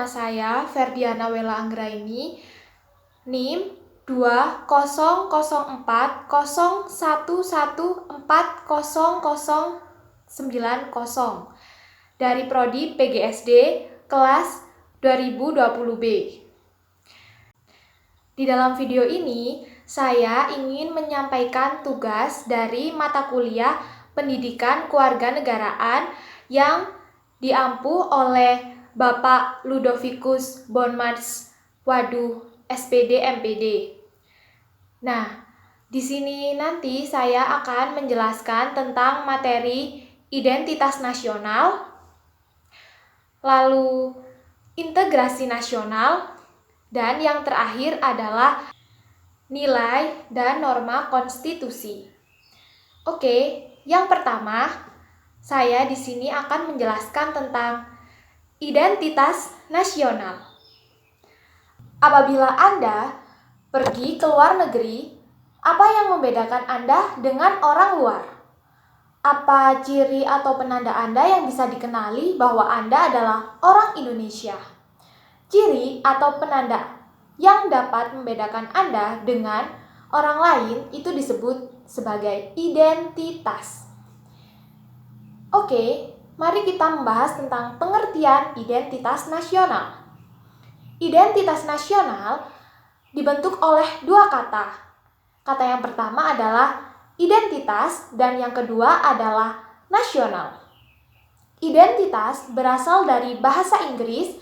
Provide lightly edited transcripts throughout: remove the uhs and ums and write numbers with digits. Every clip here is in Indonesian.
saya Ferdiana Wela Anggraini, NIM 200401140090 dari Prodi PGSD kelas 2020B. Di dalam video ini, saya ingin menyampaikan tugas dari mata kuliah Pendidikan Kewarganegaraan yang diampu oleh Bapak Ludovicus Bonmars Waduh, SPD MPD. Nah, di sini nanti saya akan menjelaskan tentang materi identitas nasional, lalu integrasi nasional, dan yang terakhir adalah nilai dan norma konstitusi. Oke, yang pertama, saya di sini akan menjelaskan tentang identitas nasional. Apabila Anda pergi ke luar negeri, apa yang membedakan Anda dengan orang luar? Apa ciri atau penanda Anda yang bisa dikenali bahwa Anda adalah orang Indonesia? Ciri atau penanda yang dapat membedakan Anda dengan orang lain itu disebut sebagai identitas. Oke, mari kita membahas tentang pengertian identitas nasional. Identitas nasional dibentuk oleh dua kata. Kata yang pertama adalah identitas dan yang kedua adalah nasional. Identitas berasal dari bahasa Inggris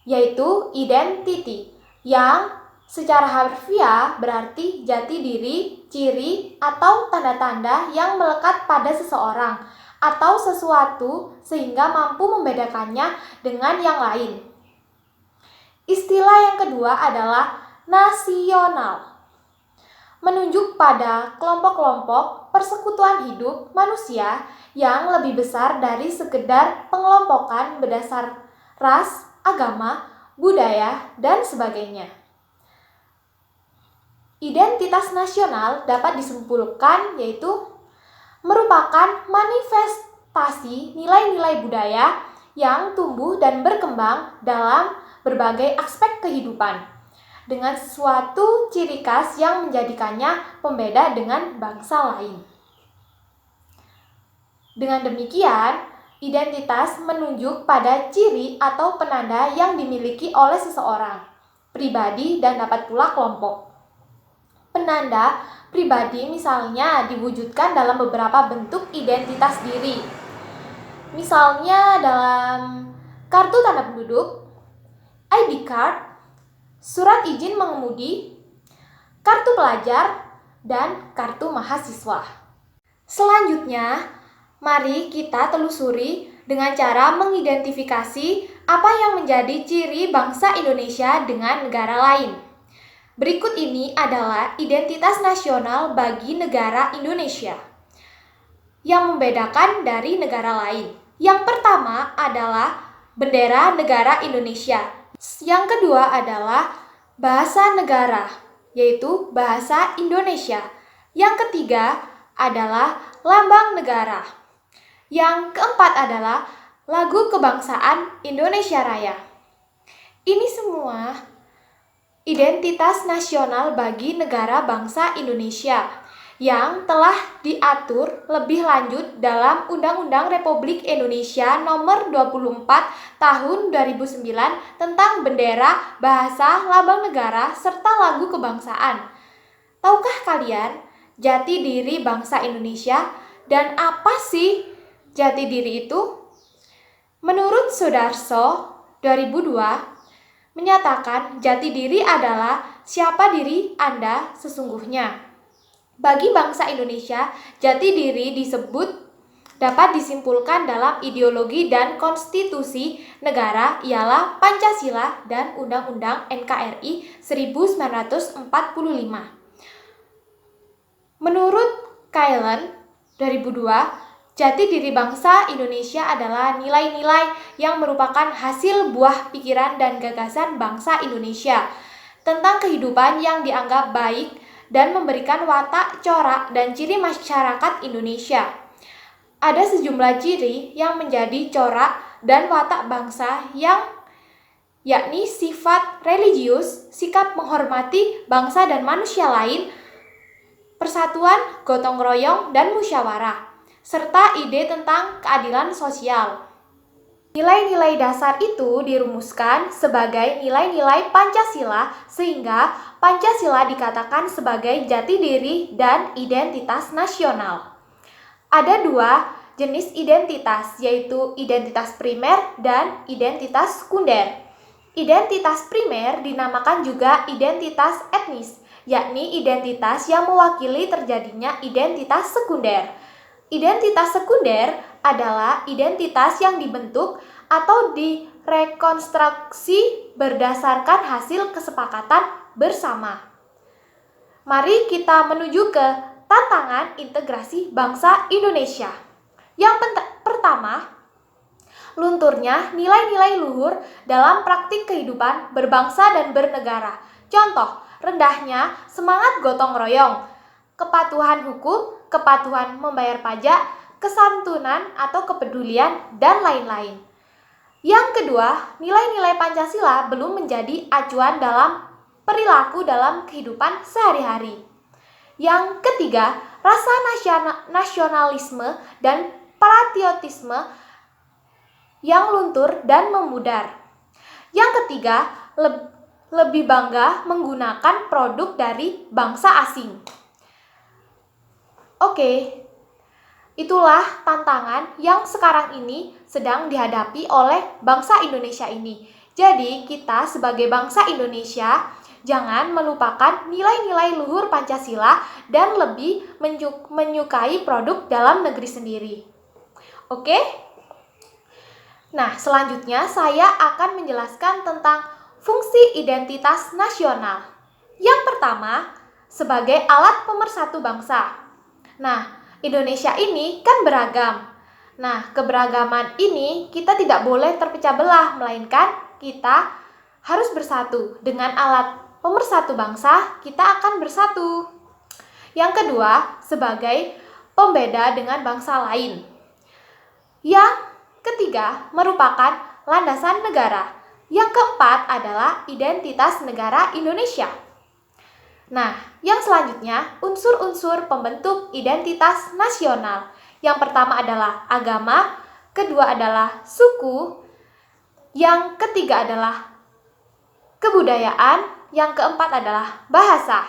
yaitu identity yang secara harfiah berarti jati diri, ciri, atau tanda-tanda yang melekat pada seseorang atau sesuatu sehingga mampu membedakannya dengan yang lain. Istilah yang kedua adalah nasional, menunjuk pada kelompok-kelompok persekutuan hidup manusia yang lebih besar dari sekedar pengelompokan berdasar ras, agama, budaya, dan sebagainya. Identitas nasional dapat disimpulkan yaitu merupakan manifestasi nilai-nilai budaya yang tumbuh dan berkembang dalam berbagai aspek kehidupan dengan suatu ciri khas yang menjadikannya pembeda dengan bangsa lain. Dengan demikian, identitas menunjuk pada ciri atau penanda yang dimiliki oleh seseorang, pribadi, dan dapat pula kelompok. Penanda pribadi misalnya diwujudkan dalam beberapa bentuk identitas diri. Misalnya dalam kartu tanda penduduk, ID card, surat izin mengemudi, kartu pelajar, dan kartu mahasiswa. Selanjutnya, mari kita telusuri dengan cara mengidentifikasi apa yang menjadi ciri bangsa Indonesia dengan negara lain. Berikut ini adalah identitas nasional bagi negara Indonesia yang membedakan dari negara lain. Yang pertama adalah bendera negara Indonesia. Yang kedua adalah bahasa negara, yaitu bahasa Indonesia. Yang ketiga adalah lambang negara. Yang keempat adalah lagu kebangsaan Indonesia Raya. Ini semua identitas nasional bagi negara bangsa Indonesia yang telah diatur lebih lanjut dalam Undang-Undang Republik Indonesia Nomor 24 Tahun 2009 tentang bendera, bahasa, lambang negara, serta lagu kebangsaan. Tahukah kalian jati diri bangsa Indonesia dan apa sih jati diri itu? Menurut Sudarso 2002 menyatakan jati diri adalah siapa diri Anda sesungguhnya. Bagi bangsa Indonesia, jati diri dapat disimpulkan dalam ideologi dan konstitusi negara ialah Pancasila dan Undang-Undang NKRI 1945. Menurut Kailen 2002, jati diri bangsa Indonesia adalah nilai-nilai yang merupakan hasil buah pikiran dan gagasan bangsa Indonesia tentang kehidupan yang dianggap baik dan memberikan watak, corak, dan ciri masyarakat Indonesia. Ada sejumlah ciri yang menjadi corak dan watak bangsa yang yakni sifat religius, sikap menghormati bangsa dan manusia lain, persatuan, gotong royong, dan musyawarah, serta ide tentang keadilan sosial. Nilai-nilai dasar itu dirumuskan sebagai nilai-nilai Pancasila sehingga Pancasila dikatakan sebagai jati diri dan identitas nasional. Ada dua jenis identitas, yaitu identitas primer dan identitas sekunder. Identitas primer dinamakan juga identitas etnis, yakni identitas yang mewakili terjadinya identitas sekunder. Identitas sekunder adalah identitas yang dibentuk atau direkonstruksi berdasarkan hasil kesepakatan bersama. Mari kita menuju ke tantangan integrasi bangsa Indonesia. Yang pertama, lunturnya nilai-nilai luhur dalam praktik kehidupan berbangsa dan bernegara. Contoh, rendahnya semangat gotong royong, kepatuhan hukum, kepatuhan membayar pajak, kesantunan atau kepedulian, dan lain-lain. Yang kedua, nilai-nilai Pancasila belum menjadi acuan dalam perilaku dalam kehidupan sehari-hari. Yang ketiga, rasa nasionalisme dan patriotisme yang luntur dan memudar. Yang ketiga, lebih bangga menggunakan produk dari bangsa asing. Oke, itulah tantangan yang sekarang ini sedang dihadapi oleh bangsa Indonesia ini. Jadi, kita sebagai bangsa Indonesia jangan melupakan nilai-nilai luhur Pancasila dan lebih menyukai produk dalam negeri sendiri. Oke? Nah, selanjutnya saya akan menjelaskan tentang fungsi identitas nasional. Yang pertama, sebagai alat pemersatu bangsa. Nah, Indonesia ini kan beragam. Nah, keberagaman ini kita tidak boleh terpecah belah, melainkan kita harus bersatu. Dengan alat pemersatu bangsa, kita akan bersatu. Yang kedua, sebagai pembeda dengan bangsa lain. Yang ketiga, merupakan landasan negara. Yang keempat adalah identitas negara Indonesia. Nah, yang selanjutnya, unsur-unsur pembentuk identitas nasional. Yang pertama adalah agama, kedua adalah suku, yang ketiga adalah kebudayaan, yang keempat adalah bahasa.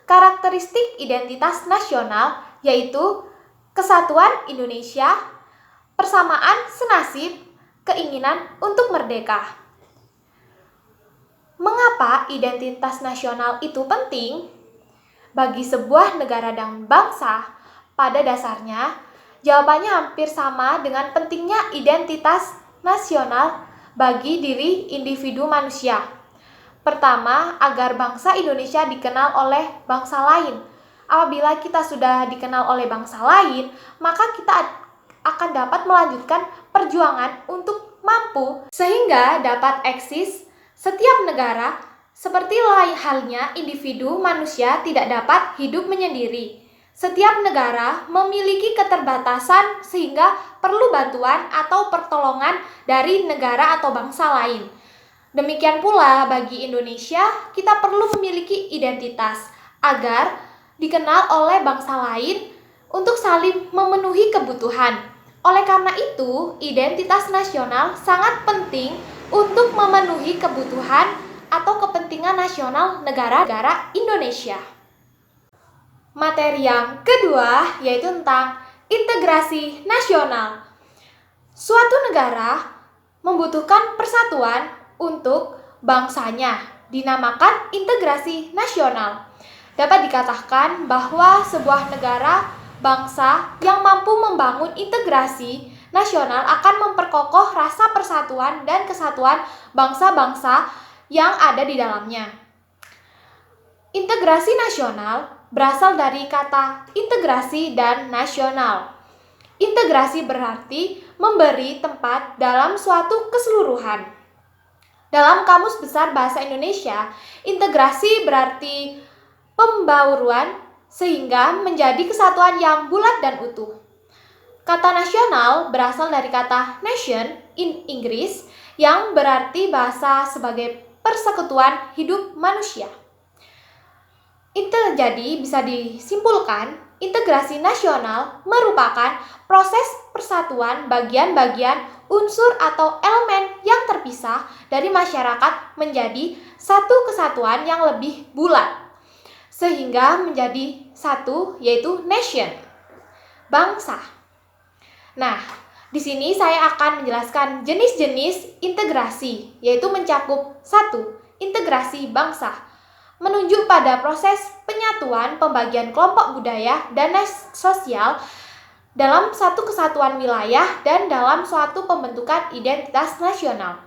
Karakteristik identitas nasional yaitu kesatuan Indonesia, persamaan senasib, keinginan untuk merdeka. Mengapa identitas nasional itu penting? Bagi sebuah negara dan bangsa, pada dasarnya, jawabannya hampir sama dengan pentingnya identitas nasional bagi diri individu manusia. Pertama, agar bangsa Indonesia dikenal oleh bangsa lain. Apabila kita sudah dikenal oleh bangsa lain, maka kita akan dapat melanjutkan perjuangan untuk mampu sehingga dapat eksis. Setiap negara, seperti lain halnya individu manusia tidak dapat hidup menyendiri. Setiap negara memiliki keterbatasan sehingga perlu bantuan atau pertolongan dari negara atau bangsa lain. Demikian pula bagi Indonesia, kita perlu memiliki identitas agar dikenal oleh bangsa lain untuk saling memenuhi kebutuhan. Oleh karena itu, identitas nasional sangat penting untuk memenuhi kebutuhan atau kepentingan nasional negara Indonesia. Materi yang kedua yaitu tentang integrasi nasional. Suatu negara membutuhkan persatuan untuk bangsanya, dinamakan integrasi nasional. Dapat dikatakan bahwa sebuah negara bangsa yang mampu membangun integrasi nasional akan memperkokoh rasa persatuan dan kesatuan bangsa-bangsa yang ada di dalamnya. Integrasi nasional berasal dari kata integrasi dan nasional. Integrasi berarti memberi tempat dalam suatu keseluruhan. Dalam Kamus Besar Bahasa Indonesia, integrasi berarti pembauruan sehingga menjadi kesatuan yang bulat dan utuh. Kata nasional berasal dari kata nation in Inggris yang berarti bahasa sebagai persekutuan hidup manusia. Jadi bisa disimpulkan, integrasi nasional merupakan proses persatuan bagian-bagian unsur atau elemen yang terpisah dari masyarakat menjadi satu kesatuan yang lebih bulat, sehingga menjadi satu, yaitu nation, bangsa. Nah, di sini saya akan menjelaskan jenis-jenis integrasi, yaitu mencakup 1. Integrasi bangsa, menunjuk pada proses penyatuan pembagian kelompok budaya dan sosial dalam satu kesatuan wilayah dan dalam suatu pembentukan identitas nasional.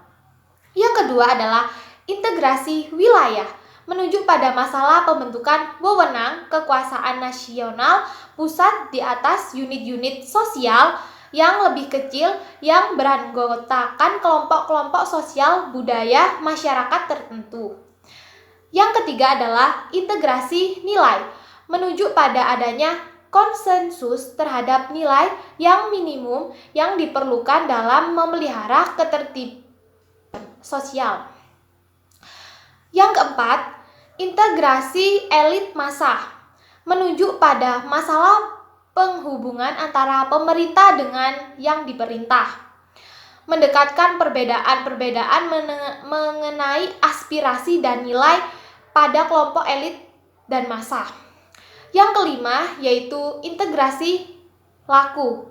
Yang kedua adalah integrasi wilayah, menunjuk pada masalah pembentukan wewenang kekuasaan nasional pusat di atas unit-unit sosial yang lebih kecil yang beranggotakan kelompok-kelompok sosial budaya masyarakat tertentu. Yang ketiga adalah integrasi nilai, menunjuk pada adanya konsensus terhadap nilai yang minimum yang diperlukan dalam memelihara ketertiban sosial. Yang keempat, integrasi elit massa, menunjuk pada masalah penghubungan antara pemerintah dengan yang diperintah, mendekatkan perbedaan-perbedaan mengenai aspirasi dan nilai pada kelompok elit dan massa. Yang kelima yaitu integrasi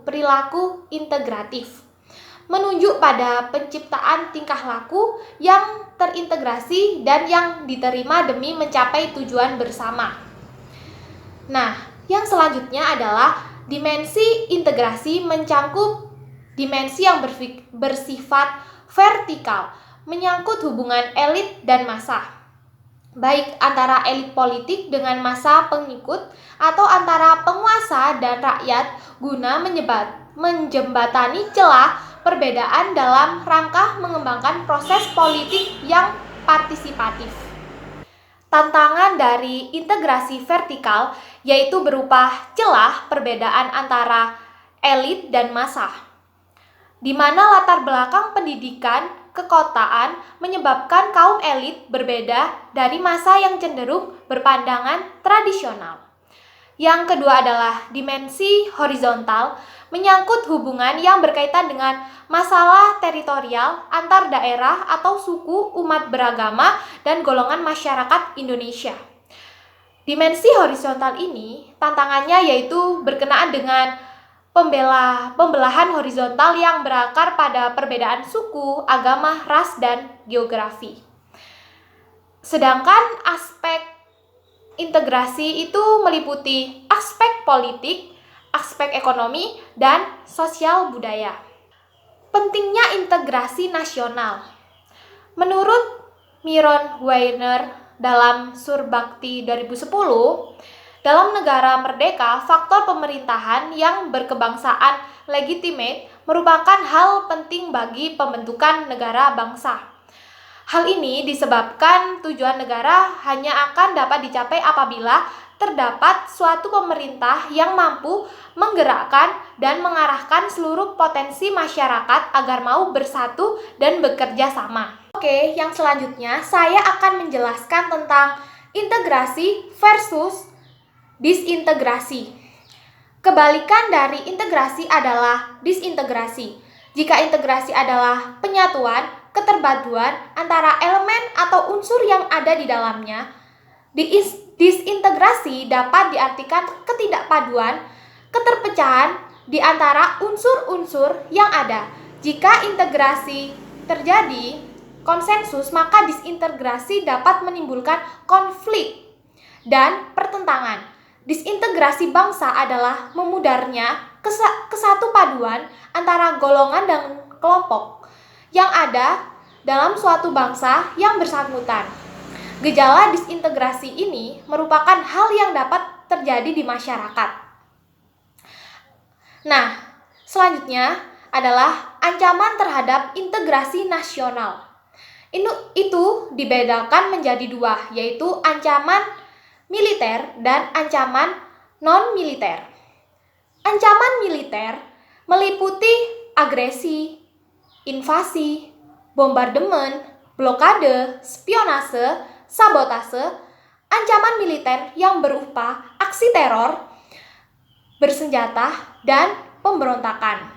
perilaku integratif, menunjuk pada penciptaan tingkah laku yang terintegrasi dan yang diterima demi mencapai tujuan bersama. Nah, yang selanjutnya adalah dimensi integrasi mencakup dimensi yang bersifat vertikal, menyangkut hubungan elit dan massa, baik antara elit politik dengan massa pengikut atau antara penguasa dan rakyat guna menjembatani celah perbedaan dalam rangka mengembangkan proses politik yang partisipatif. Tantangan dari integrasi vertikal yaitu berupa celah perbedaan antara elit dan massa, di mana latar belakang pendidikan kekotaan menyebabkan kaum elit berbeda dari massa yang cenderung berpandangan tradisional. Yang kedua adalah dimensi horizontal, menyangkut hubungan yang berkaitan dengan masalah teritorial antar daerah atau suku, umat beragama, dan golongan masyarakat Indonesia. Dimensi horizontal ini tantangannya yaitu berkenaan dengan pembelahan horizontal yang berakar pada perbedaan suku, agama, ras, dan geografi. Sedangkan aspek integrasi itu meliputi aspek politik, aspek ekonomi, dan sosial budaya. Pentingnya integrasi nasional. Menurut Miron Weiner dalam Surbakti 2010, dalam negara merdeka, faktor pemerintahan yang berkebangsaan legitimate merupakan hal penting bagi pembentukan negara bangsa. Hal ini disebabkan tujuan negara hanya akan dapat dicapai apabila terdapat suatu pemerintah yang mampu menggerakkan dan mengarahkan seluruh potensi masyarakat agar mau bersatu dan bekerja sama. Oke, yang selanjutnya saya akan menjelaskan tentang integrasi versus disintegrasi. Kebalikan dari integrasi adalah disintegrasi. Jika integrasi adalah penyatuan, keterpaduan antara elemen atau unsur yang ada di dalamnya, disintegrasi dapat diartikan ketidakpaduan, keterpecahan di antara unsur-unsur yang ada. Jika integrasi terjadi konsensus, maka disintegrasi dapat menimbulkan konflik dan pertentangan. Disintegrasi bangsa adalah memudarnya kesatupaduan antara golongan dan kelompok yang ada dalam suatu bangsa yang bersangkutan. Gejala disintegrasi ini merupakan hal yang dapat terjadi di masyarakat. Nah, selanjutnya adalah ancaman terhadap integrasi nasional. Itu dibedakan menjadi dua, yaitu ancaman militer dan ancaman non-militer. Ancaman militer meliputi agresi, invasi, bombardemen, blokade, spionase, sabotase, ancaman militer yang berupa aksi teror, bersenjata, dan pemberontakan.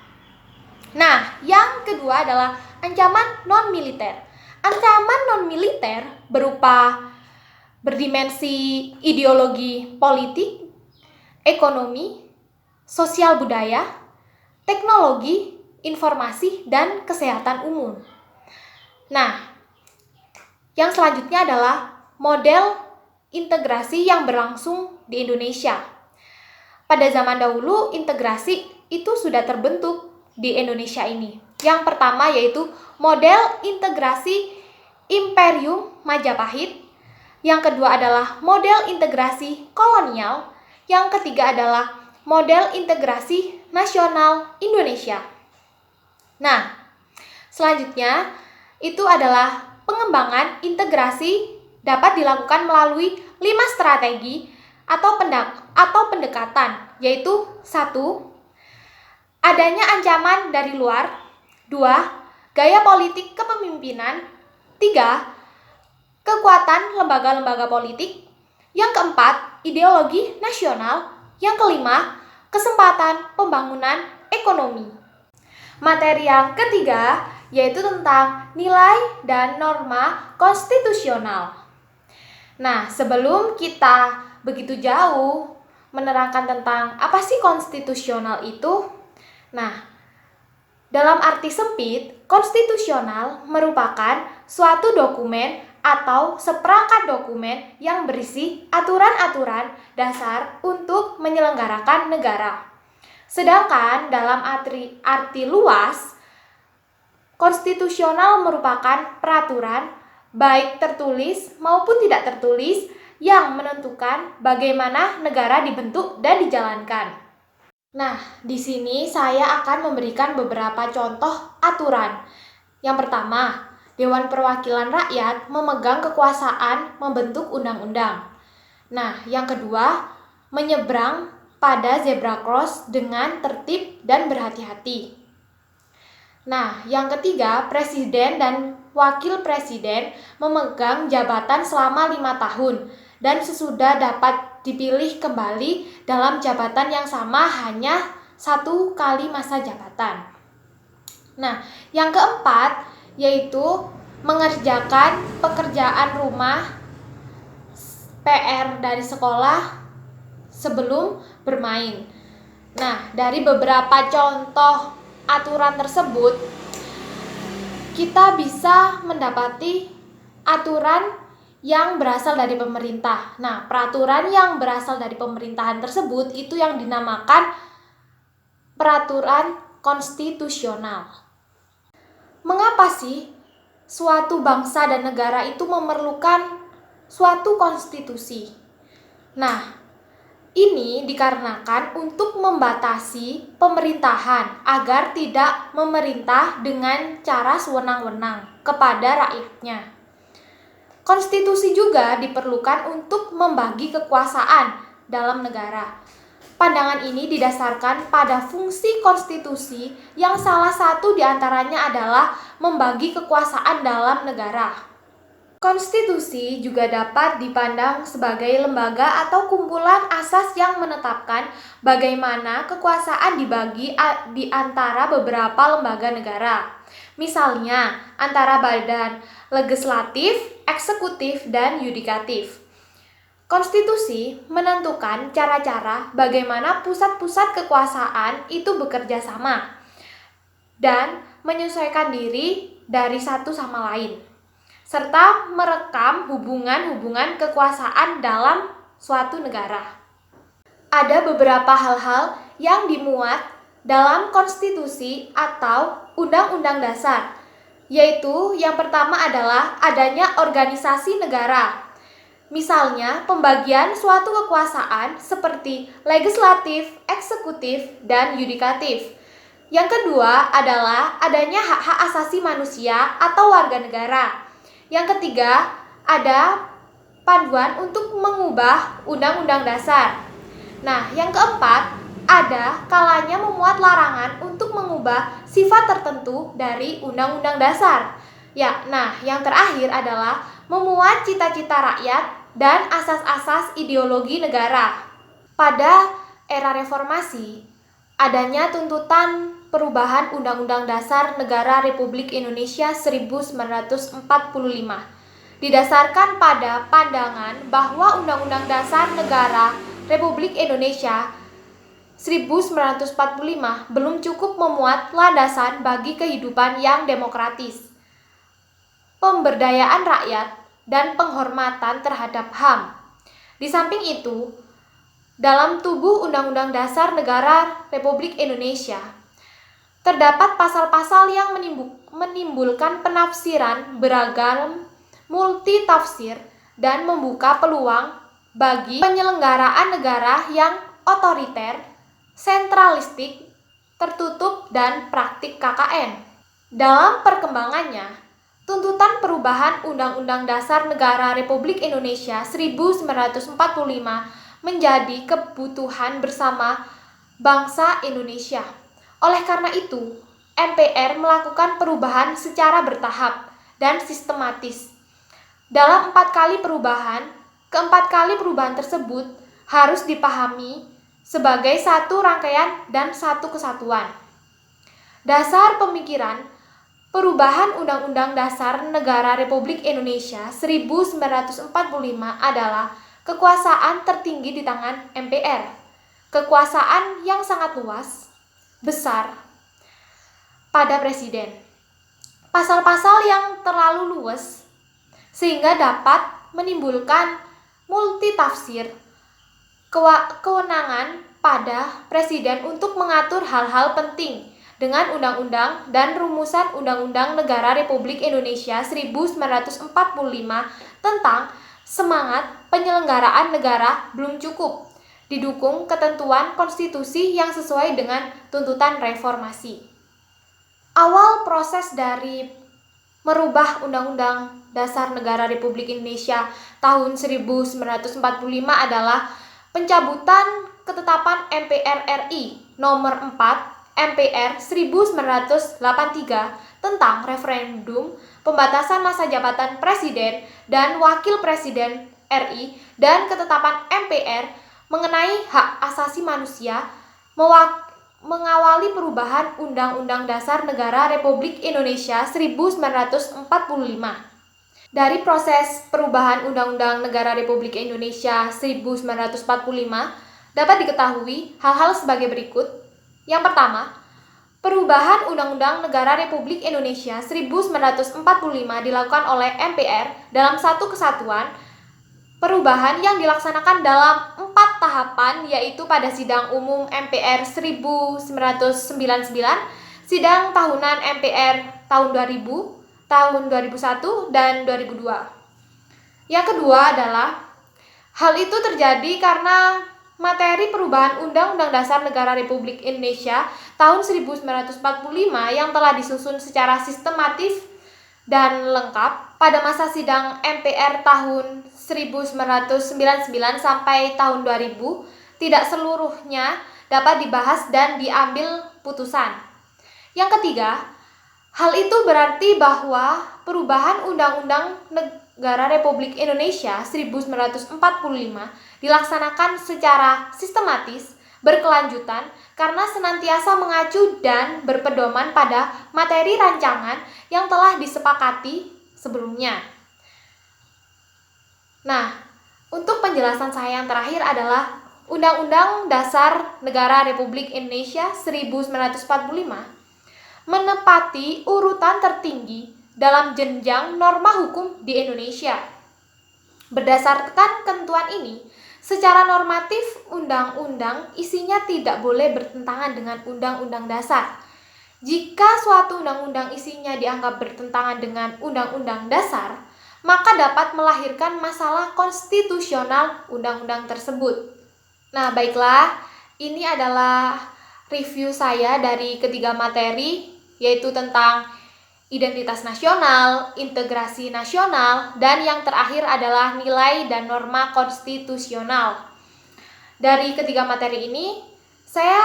Nah, yang kedua adalah ancaman non-militer. Ancaman non-militer berupa berdimensi ideologi politik, ekonomi, sosial budaya, teknologi, informasi, dan kesehatan umum. Nah, yang selanjutnya adalah model integrasi yang berlangsung di Indonesia. Pada zaman dahulu, integrasi itu sudah terbentuk di Indonesia ini. Yang pertama yaitu model integrasi Imperium Majapahit. Yang kedua adalah model integrasi kolonial. Yang ketiga adalah model integrasi nasional Indonesia. Nah, selanjutnya itu adalah pengembangan integrasi dapat dilakukan melalui 5 strategi atau pendekatan, yaitu 1. Adanya ancaman dari luar. 2. Gaya politik kepemimpinan. 3. Kekuatan lembaga-lembaga politik. Yang keempat, ideologi nasional. Yang kelima, kesempatan pembangunan ekonomi. Materi yang ketiga yaitu tentang nilai dan norma konstitusional. Nah, sebelum kita begitu jauh menerangkan tentang apa sih konstitusional itu, nah, dalam arti sempit, konstitusional merupakan suatu dokumen atau seperangkat dokumen yang berisi aturan-aturan dasar untuk menyelenggarakan negara. Sedangkan dalam arti luas, konstitusional merupakan peraturan baik tertulis maupun tidak tertulis yang menentukan bagaimana negara dibentuk dan dijalankan. Nah, di sini saya akan memberikan beberapa contoh aturan. Yang pertama, Dewan Perwakilan Rakyat memegang kekuasaan membentuk undang-undang. Nah, yang kedua, menyeberang pada zebra cross dengan tertib dan berhati-hati. Nah, yang ketiga, Presiden dan Wakil Presiden memegang jabatan selama 5 tahun dan sesudah dapat dipilih kembali dalam jabatan yang sama hanya 1 kali masa jabatan. Nah, yang keempat yaitu mengerjakan pekerjaan rumah PR dari sekolah sebelum bermain. Nah, dari beberapa contoh aturan tersebut, kita bisa mendapati aturan yang berasal dari pemerintah. Nah, peraturan yang berasal dari pemerintahan tersebut itu yang dinamakan peraturan konstitusional. Mengapa sih suatu bangsa dan negara itu memerlukan suatu konstitusi? Nah, ini dikarenakan untuk membatasi pemerintahan agar tidak memerintah dengan cara sewenang-wenang kepada rakyatnya. Konstitusi juga diperlukan untuk membagi kekuasaan dalam negara. Pandangan ini didasarkan pada fungsi konstitusi yang salah satu diantaranya adalah membagi kekuasaan dalam negara. Konstitusi juga dapat dipandang sebagai lembaga atau kumpulan asas yang menetapkan bagaimana kekuasaan dibagi di antara beberapa lembaga negara. Misalnya, antara badan legislatif, eksekutif, dan yudikatif. Konstitusi menentukan cara-cara bagaimana pusat-pusat kekuasaan itu bekerja sama dan menyesuaikan diri dari satu sama lain, serta merekam hubungan-hubungan kekuasaan dalam suatu negara. Ada beberapa hal-hal yang dimuat dalam konstitusi atau undang-undang dasar, yaitu yang pertama adalah adanya organisasi negara. Misalnya, pembagian suatu kekuasaan seperti legislatif, eksekutif, dan yudikatif. Yang kedua adalah adanya hak-hak asasi manusia atau warga negara. Yang ketiga, ada panduan untuk mengubah undang-undang dasar. Nah, yang keempat, ada kalanya memuat larangan untuk mengubah sifat tertentu dari undang-undang dasar. Ya, nah yang terakhir adalah memuat cita-cita rakyat dan asas-asas ideologi negara. Pada era reformasi, adanya tuntutan perubahan Undang-Undang Dasar Negara Republik Indonesia 1945 didasarkan pada pandangan bahwa Undang-Undang Dasar Negara Republik Indonesia 1945 belum cukup memuat landasan bagi kehidupan yang demokratis, pemberdayaan rakyat, dan penghormatan terhadap HAM. Di samping itu, dalam tubuh Undang-Undang Dasar Negara Republik Indonesia, terdapat pasal-pasal yang menimbulkan penafsiran beragam, multitafsir, dan membuka peluang bagi penyelenggaraan negara yang otoriter, sentralistik, tertutup, dan praktik KKN. Dalam perkembangannya, tuntutan perubahan Undang-Undang Dasar Negara Republik Indonesia 1945 menjadi kebutuhan bersama bangsa Indonesia. Oleh karena itu, MPR melakukan perubahan secara bertahap dan sistematis. Dalam 4 kali perubahan, keempat kali perubahan tersebut harus dipahami sebagai satu rangkaian dan satu kesatuan. Dasar pemikiran perubahan Undang-Undang Dasar Negara Republik Indonesia 1945 adalah kekuasaan tertinggi di tangan MPR. Kekuasaan yang sangat luas, besar, pada Presiden. Pasal-pasal yang terlalu luas sehingga dapat menimbulkan multitafsir, kewenangan pada Presiden untuk mengatur hal-hal penting dengan undang-undang dan rumusan Undang-Undang Negara Republik Indonesia 1945 tentang semangat penyelenggaraan negara belum cukup didukung ketentuan konstitusi yang sesuai dengan tuntutan reformasi. Awal proses dari merubah Undang-Undang Dasar Negara Republik Indonesia tahun 1945 adalah pencabutan ketetapan MPR RI nomor 4 MPR 1983 tentang referendum pembatasan masa jabatan Presiden dan Wakil Presiden RI dan ketetapan MPR mengenai hak asasi manusia mengawali perubahan Undang-Undang Dasar Negara Republik Indonesia 1945. Dari proses perubahan Undang-Undang Negara Republik Indonesia 1945 dapat diketahui hal-hal sebagai berikut. Yang pertama, perubahan Undang-Undang Negara Republik Indonesia 1945 dilakukan oleh MPR dalam satu kesatuan. Perubahan yang dilaksanakan dalam 4 tahapan, yaitu pada sidang umum MPR 1999, sidang tahunan MPR tahun 2000, tahun 2001, dan 2002. Yang kedua adalah, hal itu terjadi karena materi perubahan Undang-Undang Dasar Negara Republik Indonesia tahun 1945 yang telah disusun secara sistematis dan lengkap pada masa sidang MPR tahun 1999 sampai tahun 2000 tidak seluruhnya dapat dibahas dan diambil putusan. Yang ketiga, hal itu berarti bahwa perubahan Undang-Undang Negara Republik Indonesia 1945 dilaksanakan secara sistematis, berkelanjutan, karena senantiasa mengacu dan berpedoman pada materi rancangan yang telah disepakati sebelumnya. Nah, untuk penjelasan saya yang terakhir adalah Undang-Undang Dasar Negara Republik Indonesia 1945 menempati urutan tertinggi dalam jenjang norma hukum di Indonesia. Berdasarkan ketentuan ini, secara normatif undang-undang isinya tidak boleh bertentangan dengan undang-undang dasar. Jika suatu undang-undang isinya dianggap bertentangan dengan undang-undang dasar, maka dapat melahirkan masalah konstitusional undang-undang tersebut. Nah, baiklah, ini adalah review saya dari ketiga materi, yaitu tentang identitas nasional, integrasi nasional, dan yang terakhir adalah nilai dan norma konstitusional. Dari ketiga materi ini, saya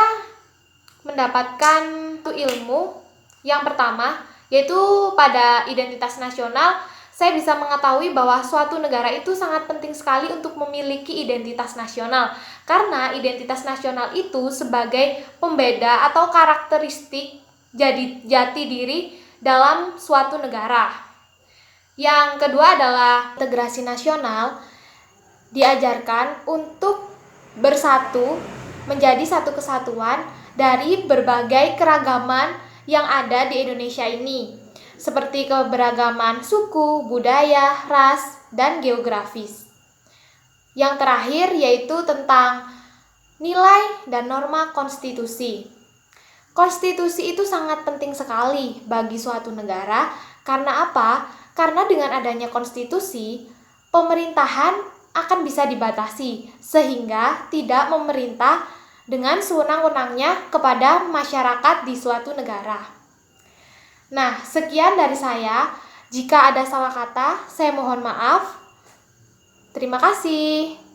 mendapatkan ilmu. Yang pertama, yaitu pada identitas nasional saya bisa mengetahui bahwa suatu negara itu sangat penting sekali untuk memiliki identitas nasional, karena identitas nasional itu sebagai pembeda atau karakteristik jati diri dalam suatu negara. Yang kedua adalah integrasi nasional, diajarkan untuk bersatu menjadi satu kesatuan dari berbagai keragaman yang ada di Indonesia ini, seperti keberagaman suku, budaya, ras, dan geografis. Yang terakhir yaitu tentang nilai dan norma konstitusi. Konstitusi itu sangat penting sekali bagi suatu negara. Karena apa? Karena dengan adanya konstitusi, pemerintahan akan bisa dibatasi sehingga tidak memerintah dengan sewenang-wenangnya kepada masyarakat di suatu negara. Nah, sekian dari saya. Jika ada salah kata, saya mohon maaf. Terima kasih.